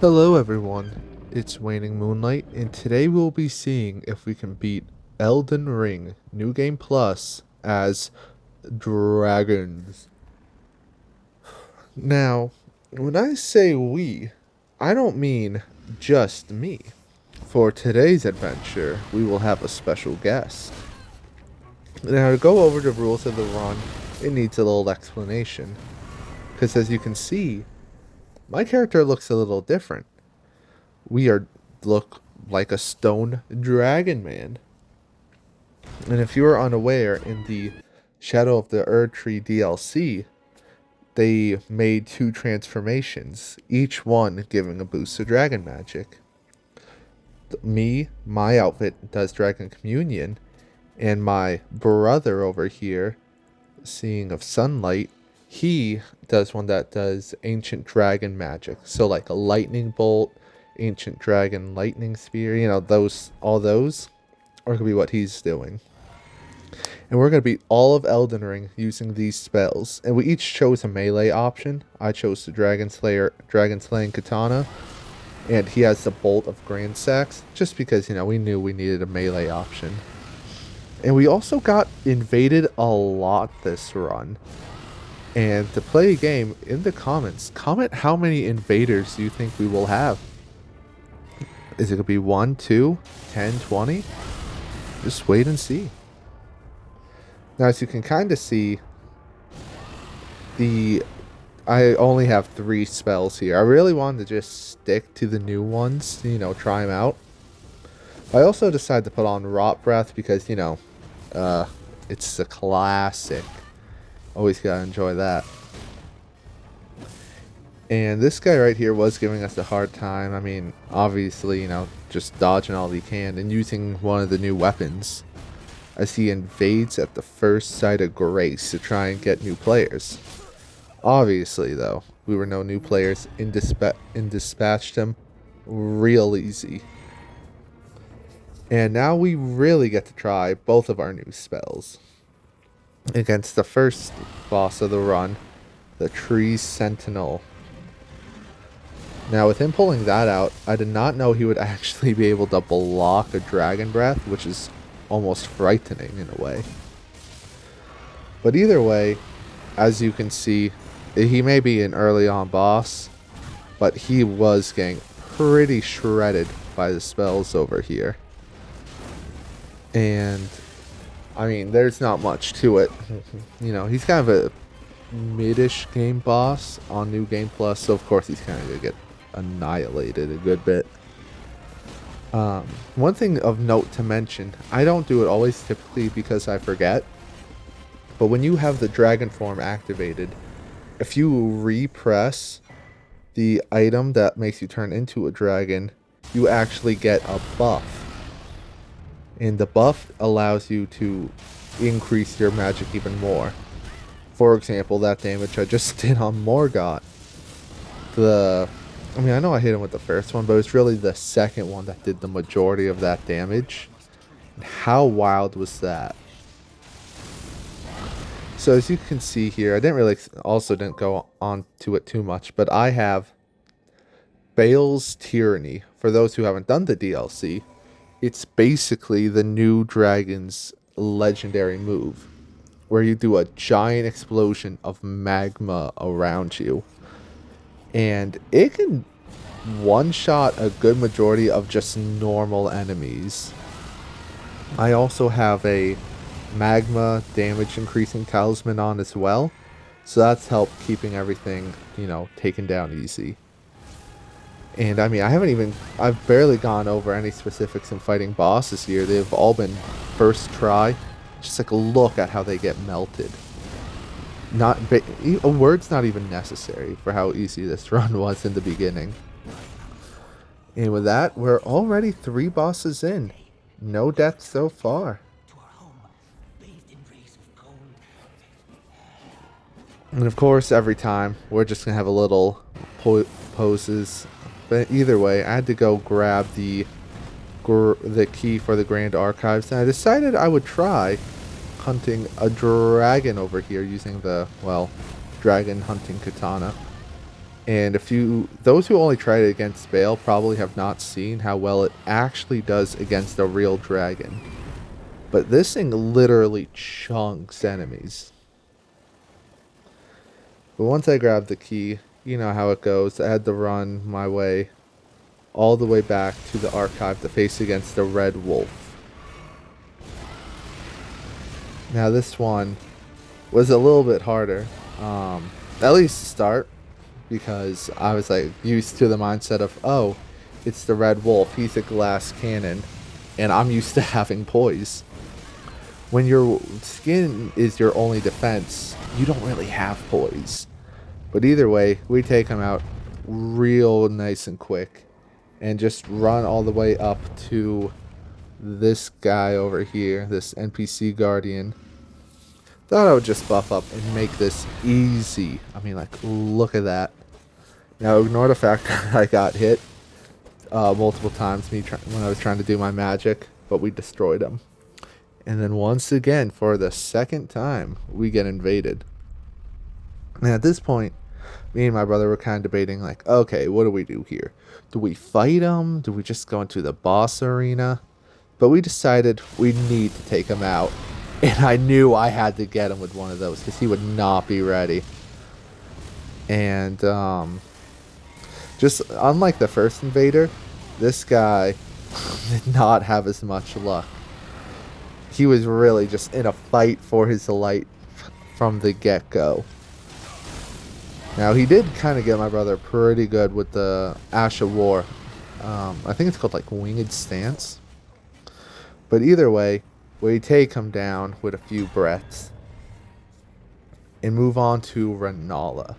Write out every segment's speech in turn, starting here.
Hello everyone, it's Waning Moonlight, and today we'll be seeing if we can beat Elden Ring New Game Plus as dragons. Now, when I say we, I don't mean just me. For today's adventure, we will have a special guest. Now, to go over the rules of the run, it needs a little explanation. Because as you can see, my character looks a little different. We are look like a stone dragon man. And if you are unaware, in the Shadow of the Erd Tree DLC, they made two transformations, each one giving a boost to dragon magic. My outfit does Dragon Communion, and my brother over here, Seeing of Sunlight, he does one that does Ancient Dragon Magic. So like a Lightning Bolt, Ancient Dragon Lightning Spear, all those are going to be what he's doing. And we're going to beat all of Elden Ring using these spells. And we each chose a melee option. I chose the Dragon Slaying Katana. And he has the Bolt of Grand Sax, just because, we knew we needed a melee option. And we also got invaded a lot this run. And to play a game, in the comments, comment how many invaders you think we will have. Is it going to be 1, 2, 10, 20? Just wait and see. Now, as you can kind of see, I only have 3 spells here. I really wanted to just stick to the new ones, try them out. I also decided to put on Rot Breath because, it's a classic. Always gotta enjoy that. And this guy right here was giving us a hard time. I mean, obviously, just dodging all he can and using one of the new weapons as he invades at the first sight of grace to try and get new players. Obviously, though, we were no new players and dispatched him real easy. And now we really get to try both of our new spells against the first boss of the run, the Tree Sentinel. Now, with him pulling that out, I did not know he would actually be able to block a Dragon Breath, which is almost frightening in a way. But either way, as you can see, he may be an early on boss, but he was getting pretty shredded by the spells over here. And, I mean, there's not much to it. He's kind of a mid-ish game boss on New Game Plus, so of course he's kind of going to get annihilated a good bit. One thing of note to mention, I don't do it always typically because I forget, but when you have the dragon form activated, if you repress the item that makes you turn into a dragon, you actually get a buff. And the buff allows you to increase your magic even more. For example, that damage I just did on Morgott. I know I hit him with the first one, but it was really the second one that did the majority of that damage. And how wild was that? So as you can see here, I didn't go on to it too much, but I have Bale's Tyranny. For those who haven't done the DLC, it's basically the new dragon's legendary move, where you do a giant explosion of magma around you. And it can one-shot a good majority of just normal enemies. I also have a magma damage increasing talisman on as well, so that's helped keeping everything, taken down easy. And I've barely gone over any specifics in fighting bosses here. They've all been first try. Just like look at how they get melted. A word's not even necessary for how easy this run was in the beginning. And with that, we're already 3 bosses in. No deaths so far. And of course, every time, we're just going to have a little poses. But either way, I had to go grab the key for the Grand Archives. And I decided I would try hunting a dragon over here using the, dragon hunting katana. And those who only tried it against Bale probably have not seen how well it actually does against a real dragon. But this thing literally chunks enemies. But once I grabbed the key, you know how it goes. I had to run my way all the way back to the archive to face against the Red Wolf. Now this one was a little bit harder, at least to start, because I was like used to the mindset of, oh, it's the Red Wolf, he's a glass cannon, and I'm used to having poise. When your skin is your only defense, you don't really have poise. But either way, we take him out real nice and quick and just run all the way up to this guy over here, this NPC guardian. Thought I would just buff up and make this easy. I mean, like, look at that. Now, ignore the fact that I got hit multiple times when I was trying to do my magic, but we destroyed him. And then once again, for the second time, we get invaded. And at this point, me and my brother were kind of debating, like, okay, what do we do here? Do we fight him? Do we just go into the boss arena? But we decided we need to take him out. And I knew I had to get him with one of those because he would not be ready. And just unlike the first invader, this guy did not have as much luck. He was really just in a fight for his light from the get-go. Now, he did kind of get my brother pretty good with the Ash of War. I think it's called, like, Winged Stance. But either way, we take him down with a few breaths and move on to Renala.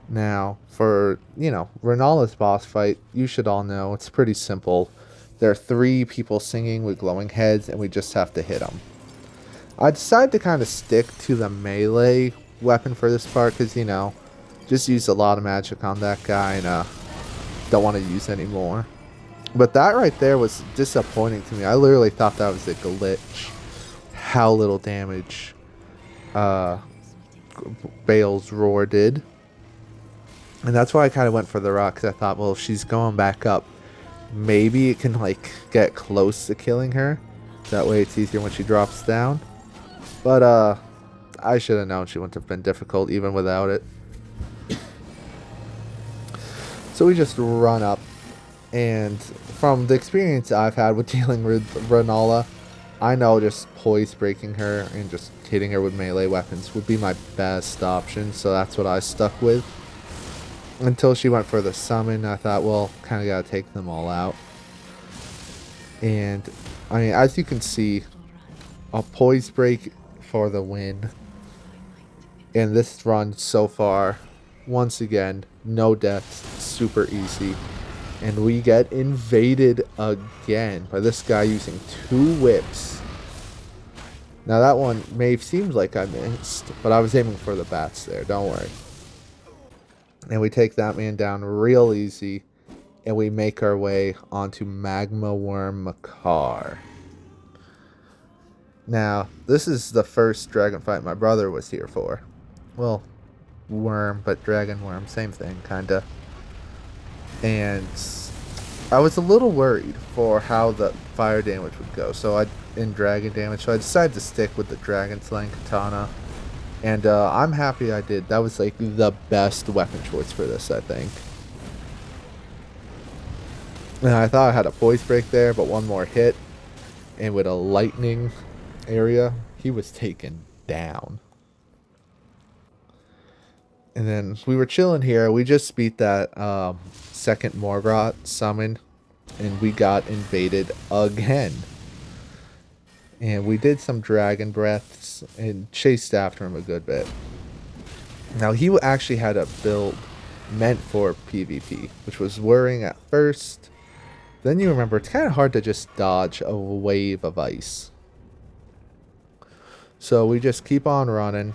Now, for, Renala's boss fight, you should all know, it's pretty simple. There are 3 people singing with glowing heads, and we just have to hit them. I decided to kind of stick to the melee weapon for this part because, just used a lot of magic on that guy and don't want to use anymore. But that right there was disappointing to me. I literally thought that was a glitch. How little damage Bale's roar did. And that's why I kind of went for the rock, because I thought, well, if she's going back up, maybe it can, like, get close to killing her. That way it's easier when she drops down. But, I should have known she wouldn't have been difficult even without it. So we just run up. And from the experience I've had with dealing with Renala, I know just poise breaking her and just hitting her with melee weapons would be my best option. So that's what I stuck with. Until she went for the summon, I thought, well, kind of got to take them all out. And, I mean, as you can see, a poise break for the win. And this run so far, once again, no deaths, super easy. And we get invaded again by this guy using 2 whips. Now that one may have seemed like I missed, but I was aiming for the bats there, don't worry. And we take that man down real easy, and we make our way onto Magma Worm Makar. Now, this is the first dragon fight my brother was here for. Well, worm, but dragon worm, same thing, kinda. And I was a little worried for how the fire damage would go, in dragon damage, so I decided to stick with the dragon slaying katana. And I'm happy I did. That was like the best weapon choice for this, I think. And I thought I had a poise break there, but one more hit, and with a lightning area, he was taken down. And then we were chilling here. We just beat that second Morgoth summon, and we got invaded again. And we did some dragon breaths and chased after him a good bit. Now, he actually had a build meant for PvP, which was worrying at first. Then you remember, it's kind of hard to just dodge a wave of ice. So we just keep on running.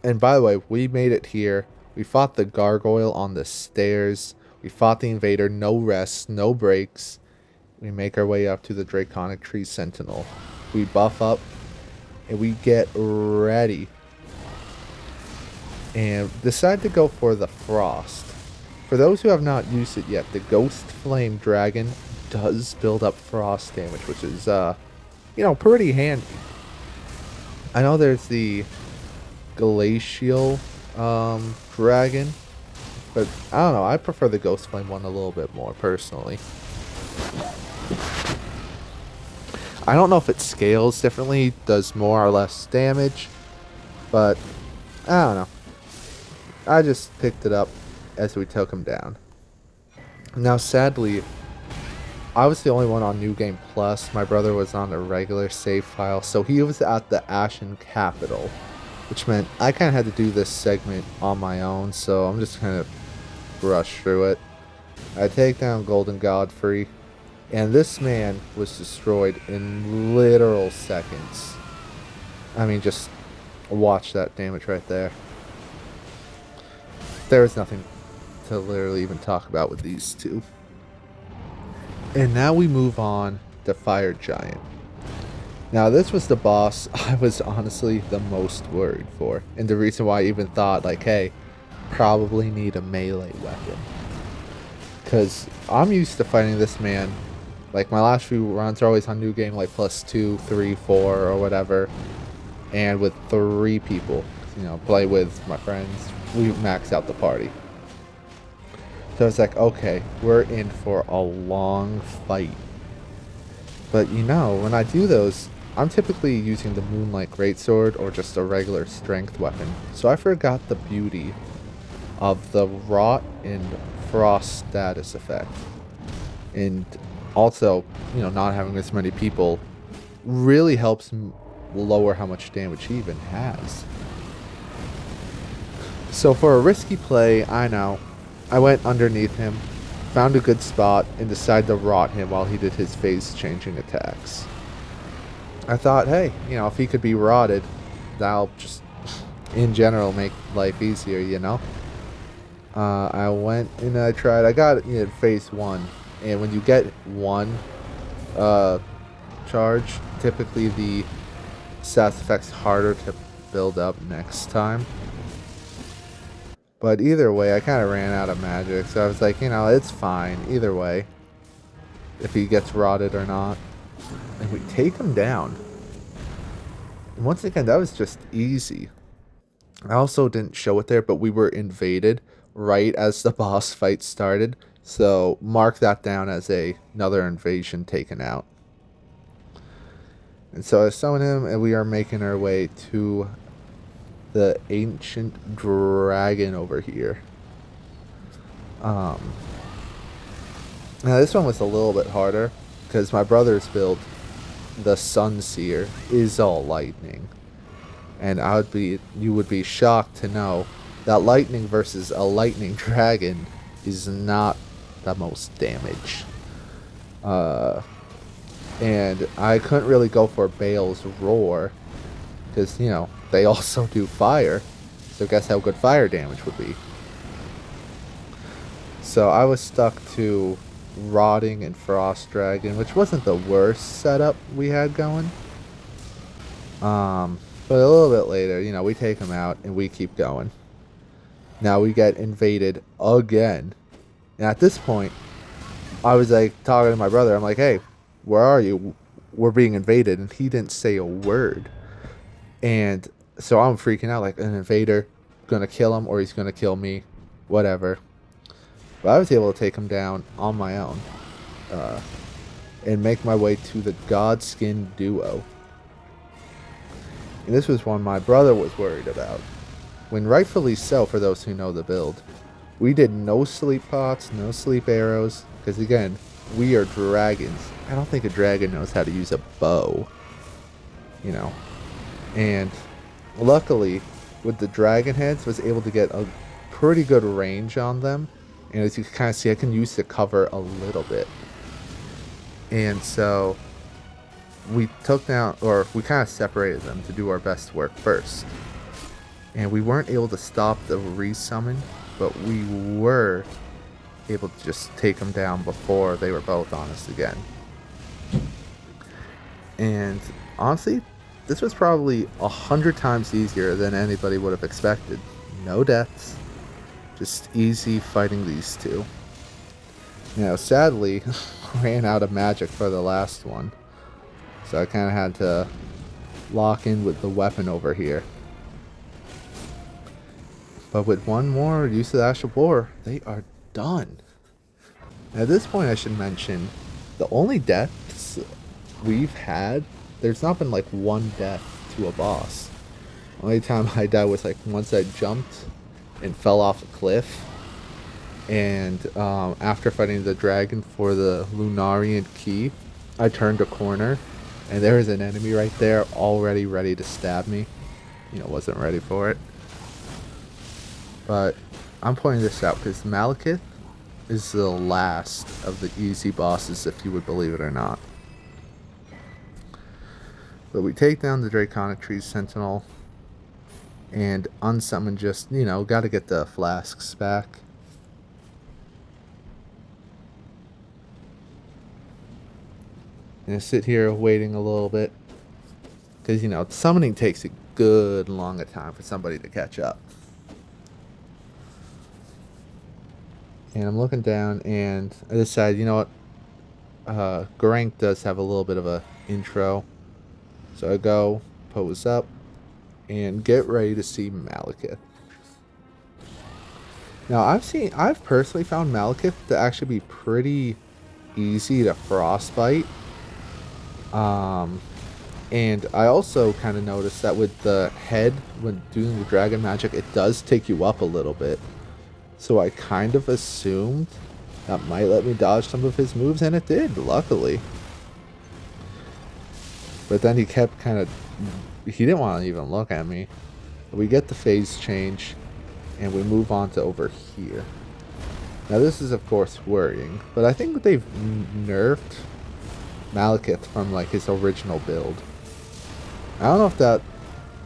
And by the way, we made it here. We fought the gargoyle on the stairs. We fought the invader, no rest, no breaks. We make our way up to the Draconic Tree Sentinel. We buff up, and we get ready. and decided to go for the Frost. For those who have not used it yet, the Ghost Flame Dragon does build up frost damage, which is, pretty handy. I know there's the Glacial Dragon, but I don't know, I prefer the Ghost Flame one a little bit more, personally. I don't know if it scales differently, does more or less damage, but I don't know. I just picked it up as we took him down. Now, sadly, I was the only one on New Game Plus. My brother was on a regular save file, so he was at the Ashen Capital, which meant I kind of had to do this segment on my own, so I'm just kind of rush through it. I take down Golden Godfrey, and this man was destroyed in literal seconds. I mean, just watch that damage right there. There is nothing to literally even talk about with these two. And now we move on to Fire Giant. Now this was the boss I was honestly the most worried for. And the reason why I even thought like, hey, probably need a melee weapon. Because I'm used to fighting this man. Like my last few runs are always on New Game like +2, 3, 4 or whatever. And with 3 people, play with my friends, we max out the party. So it's like, okay, we're in for a long fight. But when I do those, I'm typically using the Moonlight Greatsword or just a regular strength weapon. So I forgot the beauty of the Rot and Frost status effect. And also, not having as many people really helps lower how much damage he even has. So for a risky play, I know, I went underneath him, found a good spot, and decided to rot him while he did his phase-changing attacks. I thought, hey, if he could be rotted, that'll just, in general, make life easier, I went and I tried, I got phase 1, and when you get 1 charge, typically the stats effect's harder to build up next time. But either way, I kind of ran out of magic, so I was like, it's fine, either way, if he gets rotted or not. And we take him down. And once again, that was just easy. I also didn't show it there, but we were invaded right as the boss fight started, so mark that down as another invasion taken out. And so I summon him, and we are making our way to the ancient dragon over here. Now this one was a little bit harder because my brother's build, the Sunseer, is all lightning, and you would be shocked to know that lightning versus a lightning dragon is not the most damage. And I couldn't really go for Bale's Roar because they also do fire, so guess how good fire damage would be. So I was stuck to Rotting and Frost Dragon, which wasn't the worst setup we had going. But a little bit later, we take him out and we keep going. Now we get invaded again. And at this point, I was like talking to my brother, I'm like, hey, where are you? We're being invaded, and he didn't say a word. And so I'm freaking out, like an invader gonna kill him or he's gonna kill me, whatever. But I was able to take him down on my own and make my way to the Godskin Duo. And this was one my brother was worried about. When rightfully so, for those who know the build. We did no sleep pots, no sleep arrows, because again, we are dragons. I don't think a dragon knows how to use a bow. And luckily, with the dragon heads, was able to get a pretty good range on them. And as you can kind of see, I can use the cover a little bit. And so we took down, or we kind of separated them to do our best work first. And we weren't able to stop the resummon, but we were able to just take them down before they were both on us again. And honestly, this was probably 100 times easier than anybody would have expected. No deaths. Just easy fighting these two. Sadly, ran out of magic for the last one. So I kind of had to lock in with the weapon over here. But with one more use of the Ash of War, they are done. Now, at this point, I should mention, the only deaths we've had, there's not been like one death to a boss. The only time I died was like once I jumped and fell off a cliff. And after fighting the dragon for the Lunarian key, I turned a corner and there was an enemy right there already ready to stab me. Wasn't ready for it. But I'm pointing this out because Malekith is the last of the easy bosses, if you would believe it or not. But we take down the Draconic Tree Sentinel and unsummon just, gotta get the flasks back. And sit here waiting a little bit. Because, summoning takes a good long time for somebody to catch up. And I'm looking down and I decide, Garank does have a little bit of a intro. So I go, pose up, and get ready to see Malekith. Now I've personally found Malekith to actually be pretty easy to frostbite. And I also kind of noticed that with the head, when doing the dragon magic, it does take you up a little bit. So I kind of assumed that might let me dodge some of his moves, and it did, luckily. But then he kept he didn't want to even look at me. We get the phase change, and we move on to over here. Now this is of course worrying, but I think they've nerfed Malekith from like his original build. I don't know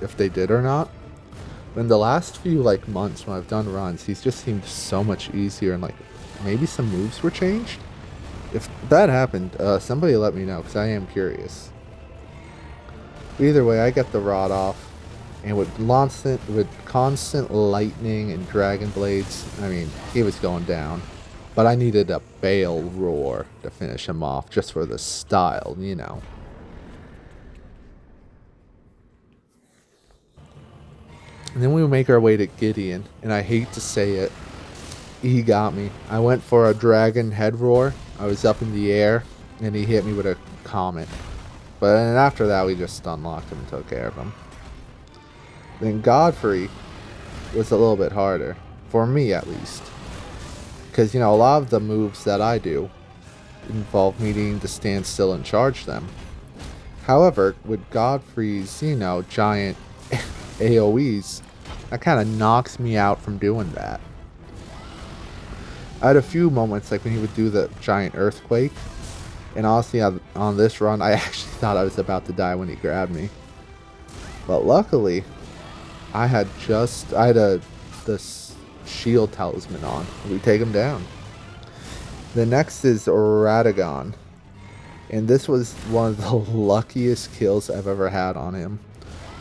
if they did or not. In the last few months when I've done runs, he's just seemed so much easier, and maybe some moves were changed. If that happened, somebody let me know because I am curious. Either way, I got the rod off, and with constant lightning and dragon blades, I mean, he was going down. But I needed a Bale roar to finish him off, just for the style, And then we make our way to Gideon, and I hate to say it, he got me. I went for a dragon head roar. I was up in the air, and he hit me with a comet. But then after that, we just unlocked him and took care of him. Then Godfrey was a little bit harder, for me at least. Because, a lot of the moves that I do involve me needing to stand still and charge them. However, with Godfrey's, giant AoEs, that kind of knocks me out from doing that. I had a few moments like when he would do the giant earthquake, and honestly on this run I actually thought I was about to die when he grabbed me. But luckily I had this shield talisman on. We take him down. The next is Radagon, and this was one of the luckiest kills I've ever had on him.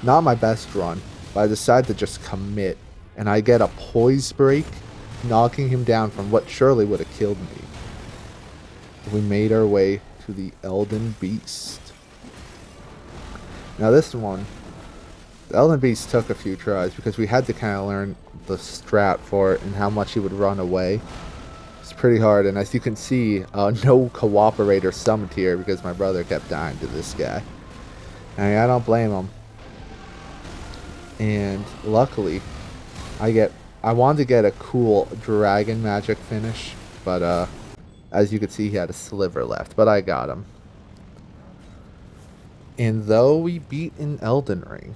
Not my best run, but I decided to just commit, and I get a poise break, knocking him down from what surely would have killed me. We made our way to the Elden Beast. Now this one, the Elden Beast took a few tries because we had to kind of learn the strat for it and how much he would run away. It's pretty hard, and as you can see, no cooperator summoned here because my brother kept dying to this guy. I mean, I don't blame him. And luckily, I wanted to get a cool dragon magic finish, but as you can see, he had a sliver left, but I got him. And though we beat an Elden Ring,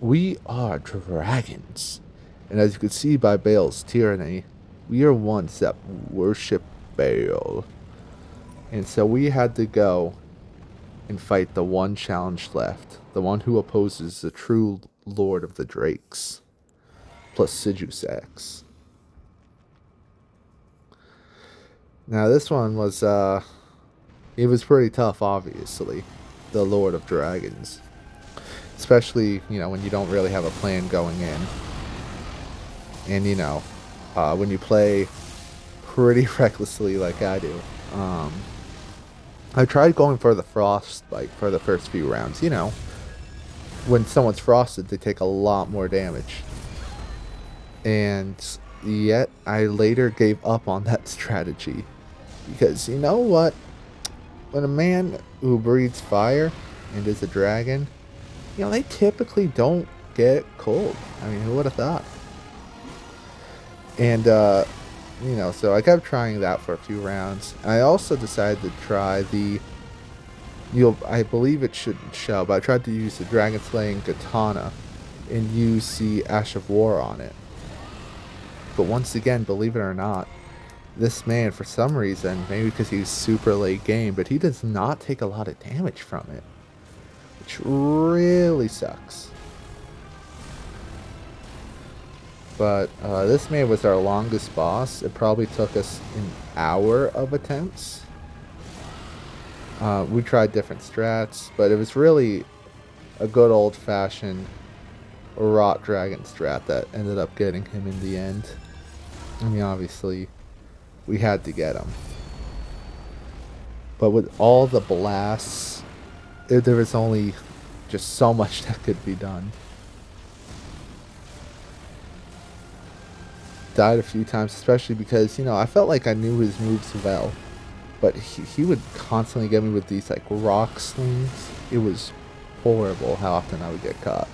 we are dragons. And as you can see by Bale's tyranny, we are ones that worship Bale. And so we had to go and fight the one challenge left, the one who opposes the true Lord of the Drakes, plus Sijusax. Now this one was, it was pretty tough, obviously, the Lord of Dragons. Especially, when you don't really have a plan going in. And when you play pretty recklessly like I do, I tried going for the frostbite for the first few rounds. When someone's frosted, they take a lot more damage. And yet, I later gave up on that strategy. Because you know what? When a man who breathes fire and is a dragon, they typically don't get cold. I mean, who would have thought? And, so I kept trying that for a few rounds. I also decided to try I believe it shouldn't show, but I tried to use the Dragon Slaying Katana and use the Ash of War on it. But once again, believe it or not, this man, for some reason, maybe because he's super late game, but he does not take a lot of damage from it, which really sucks. But this man was our longest boss. It probably took us an hour of attempts. We tried different strats, but it was really a good old-fashioned Rot Dragon strat that ended up getting him in the end. I mean, obviously, we had to get him. But with all the blasts, there was only just so much that could be done. Died a few times, especially because, I felt like I knew his moves well. But he would constantly get me with these, like, rock slings. It was horrible how often I would get caught.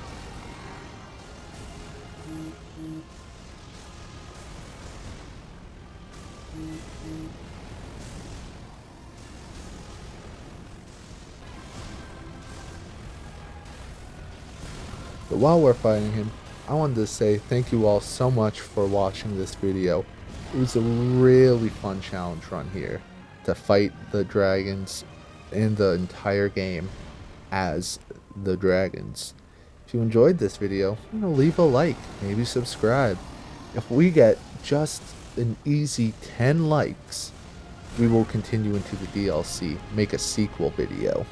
But while we're fighting him, I wanted to say thank you all so much for watching this video. It was a really fun challenge run here to fight the dragons in the entire game as the dragons. If you enjoyed this video, leave a like, maybe subscribe. If we get just an easy 10 likes, we will continue into the DLC, make a sequel video.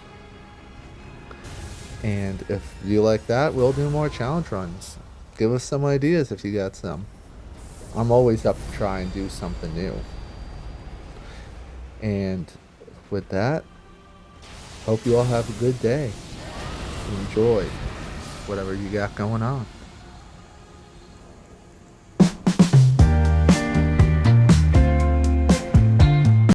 And if you like that, we'll do more challenge runs. Give us some ideas if you got some. I'm always up to try and do something new. And with that, hope you all have a good day. Enjoy whatever you got going on.